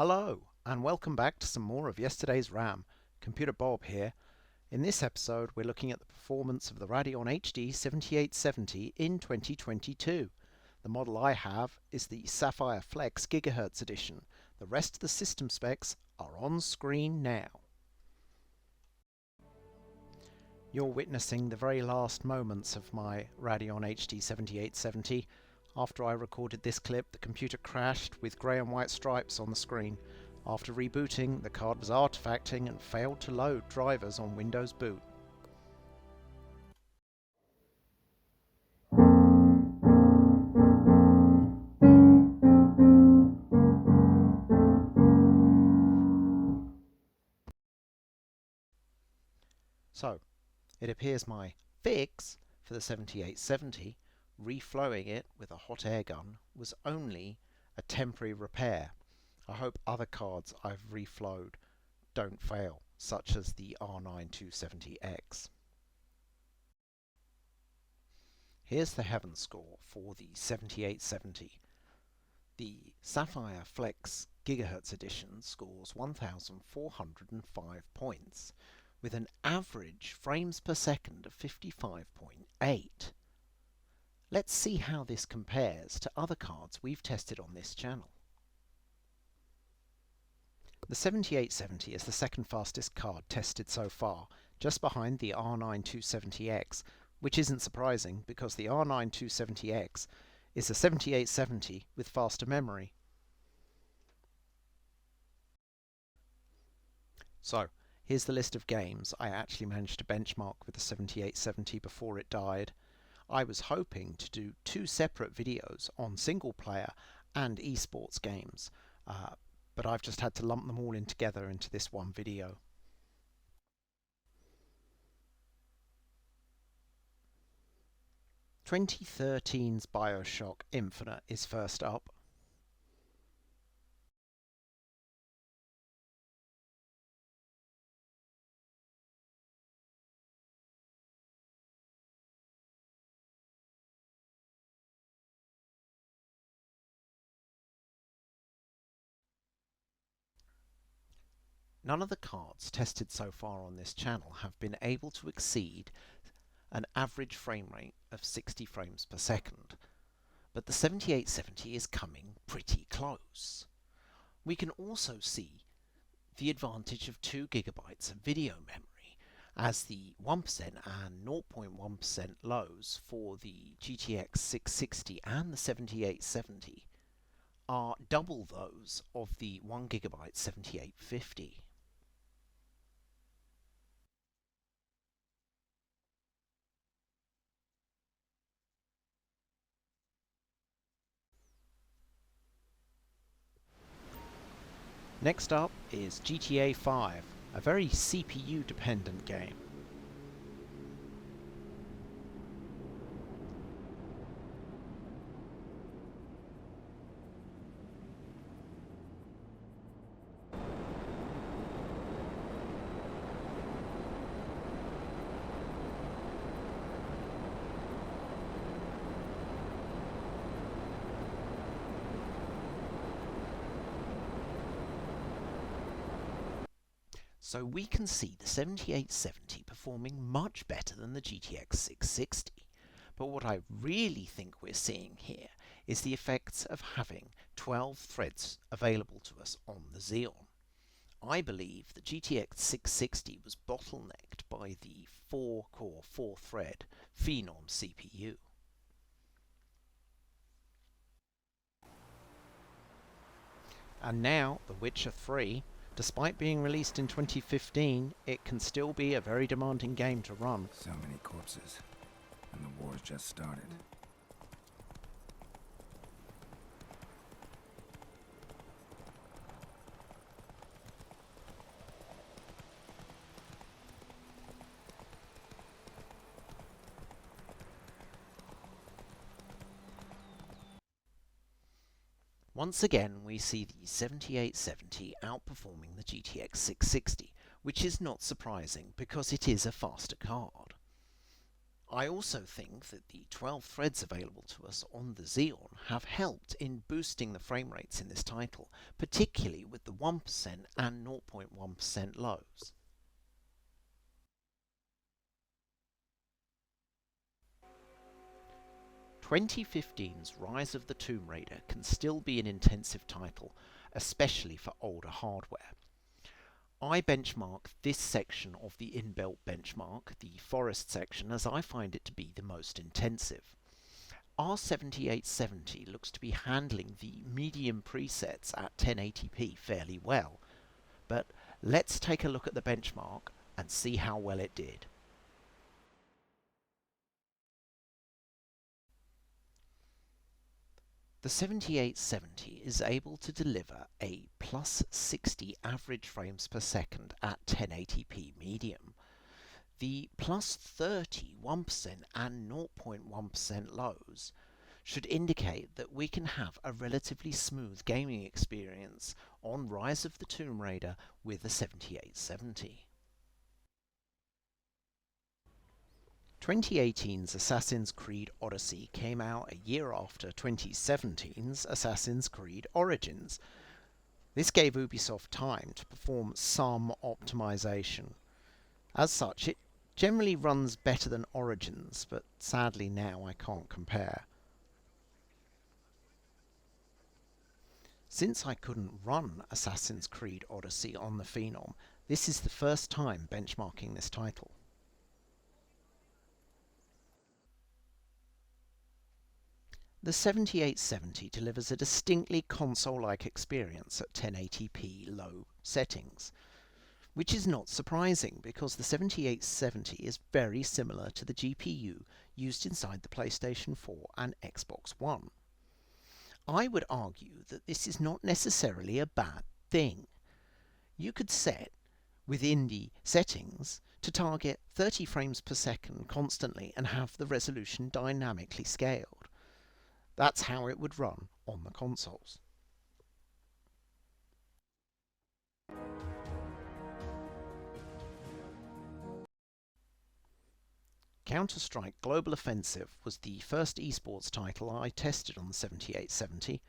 Hello, and welcome back to some more of yesterday's RAM. Computer Bob here. In this episode, we're looking at the performance of the Radeon HD 7870 in 2022. The model I have is the Sapphire Flex GHz edition. The rest of the system specs are on screen now. You're witnessing the very last moments of my Radeon HD 7870. After I recorded this clip, the computer crashed with grey and white stripes on the screen. After rebooting, the card was artifacting and failed to load drivers on Windows boot. So, it appears my fix for the 7870, reflowing it with a hot air gun, was only a temporary repair. I hope other cards I've reflowed don't fail, such as the R9 270X. Here's the Heaven score for the 7870. The Sapphire Flex GHz edition scores 1,405 points, with an average frames per second of 55.8. Let's see how this compares to other cards we've tested on this channel. The 7870 is the second fastest card tested so far, just behind the R9 270X, which isn't surprising because the R9 270X is a 7870 with faster memory. So, here's the list of games I actually managed to benchmark with the 7870 before it died. I was hoping to do two separate videos on single player and esports games, but I've just had to lump them all in together into this one video. "2013's Bioshock Infinite is first up. None of the cards tested so far on this channel have been able to exceed an average frame rate of 60 frames per second, but the 7870 is coming pretty close. We can also see the advantage of 2 GB of video memory, as the 1% and 0.1% lows for the GTX 660 and the 7870 are double those of the 1 GB 7850. Next up is GTA 5, a very CPU dependent game. So we can see the 7870 performing much better than the GTX 660. But what I really think we're seeing here is the effects of having 12 threads available to us on the Xeon. I believe the GTX 660 was bottlenecked by the 4-core, 4-thread Phenom CPU. And now The Witcher 3. Despite being released in 2015, it can still be a very demanding game to run. So many corpses, and the war's just started. Once again, we see the 7870 outperforming the GTX 660, which is not surprising because it is a faster card. I also think that the 12 threads available to us on the Xeon have helped in boosting the frame rates in this title, particularly with the 1% and 0.1% lows. "2015's Rise of the Tomb Raider can still be an intensive title, especially for older hardware. I benchmark this section of the inbuilt benchmark, the forest section, as I find it to be the most intensive. Our 7870 looks to be handling the medium presets at 1080p fairly well, but let's take a look at the benchmark and see how well it did. The 7870 is able to deliver a plus 60 average frames per second at 1080p medium. The plus 30 1% and 0.1% lows should indicate that we can have a relatively smooth gaming experience on Rise of the Tomb Raider with the 7870. 2018's Assassin's Creed Odyssey came out a year after 2017's Assassin's Creed Origins. This gave Ubisoft time to perform some optimization. As such, it generally runs better than Origins, but sadly now I can't compare. Since I couldn't run Assassin's Creed Odyssey on the Phenom, this is the first time benchmarking this title. The 7870 delivers a distinctly console-like experience at 1080p low settings, which is not surprising because the 7870 is very similar to the GPU used inside the PlayStation 4 and Xbox One. I would argue that this is not necessarily a bad thing. You could set, within the settings, to target 30 frames per second constantly and have the resolution dynamically scaled. That's how it would run on the consoles. Counter-Strike Global Offensive was the first esports title I tested on the 7870.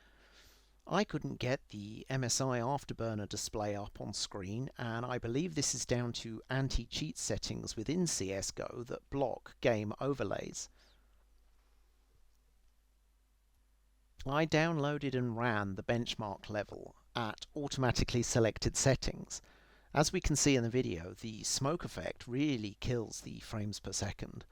I couldn't get the MSI Afterburner display up on screen, and I believe this is down to anti-cheat settings within CSGO that block game overlays. I downloaded and ran the benchmark level at automatically selected settings. As we can see in the video, the smoke effect really kills the frames per second.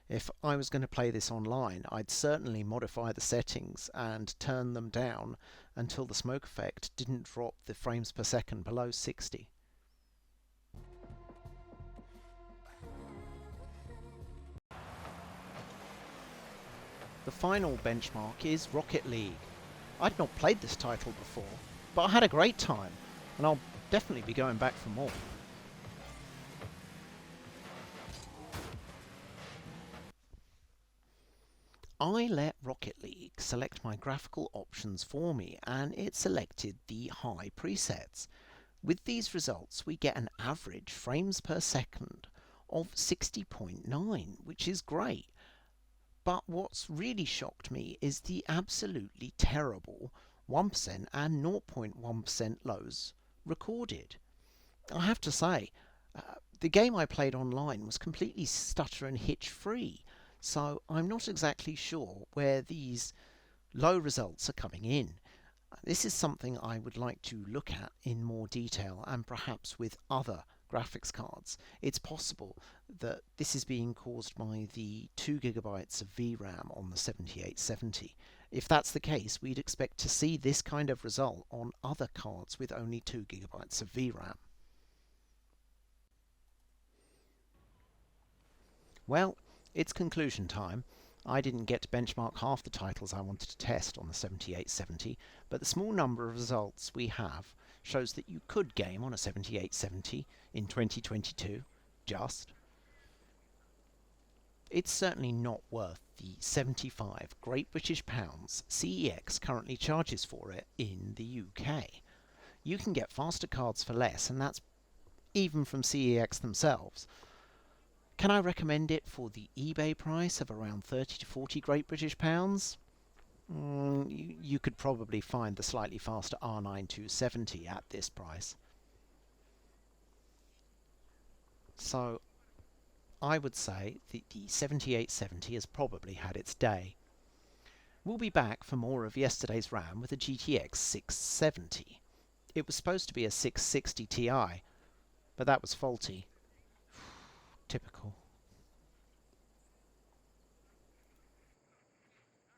If I was going to play this online, I'd certainly modify the settings and turn them down until the smoke effect didn't drop the frames per second below 60. The final benchmark is Rocket League. I'd not played this title before, but I had a great time, and I'll definitely be going back for more. I let Rocket League select my graphical options for me, and it selected the high presets. With these results, we get an average frames per second of 60.9, which is great. But what's really shocked me is the absolutely terrible 1% and 0.1% lows recorded. I have to say, the game I played online was completely stutter and hitch free, so I'm not exactly sure where these low results are coming in. This is something I would like to look at in more detail and perhaps with other graphics cards. It's possible that this is being caused by the 2GB of VRAM on the 7870. If that's the case, we'd expect to see this kind of result on other cards with only 2GB of VRAM. Well, it's conclusion time. I didn't get to benchmark half the titles I wanted to test on the 7870, but the small number of results we have shows that you could game on a 7870 in 2022, just. It's certainly not worth the 75 Great British Pounds CEX currently charges for it in the UK. You can get faster cards for less, and that's even from CEX themselves. Can I recommend it for the eBay price of around 30 to 40 Great British Pounds? You could probably find the slightly faster R9 270 at this price. So I would say that the 7870 has probably had its day. We'll be back for more of yesterday's RAM with a GTX 670. It was supposed to be a 660 Ti, but that was faulty. Typical.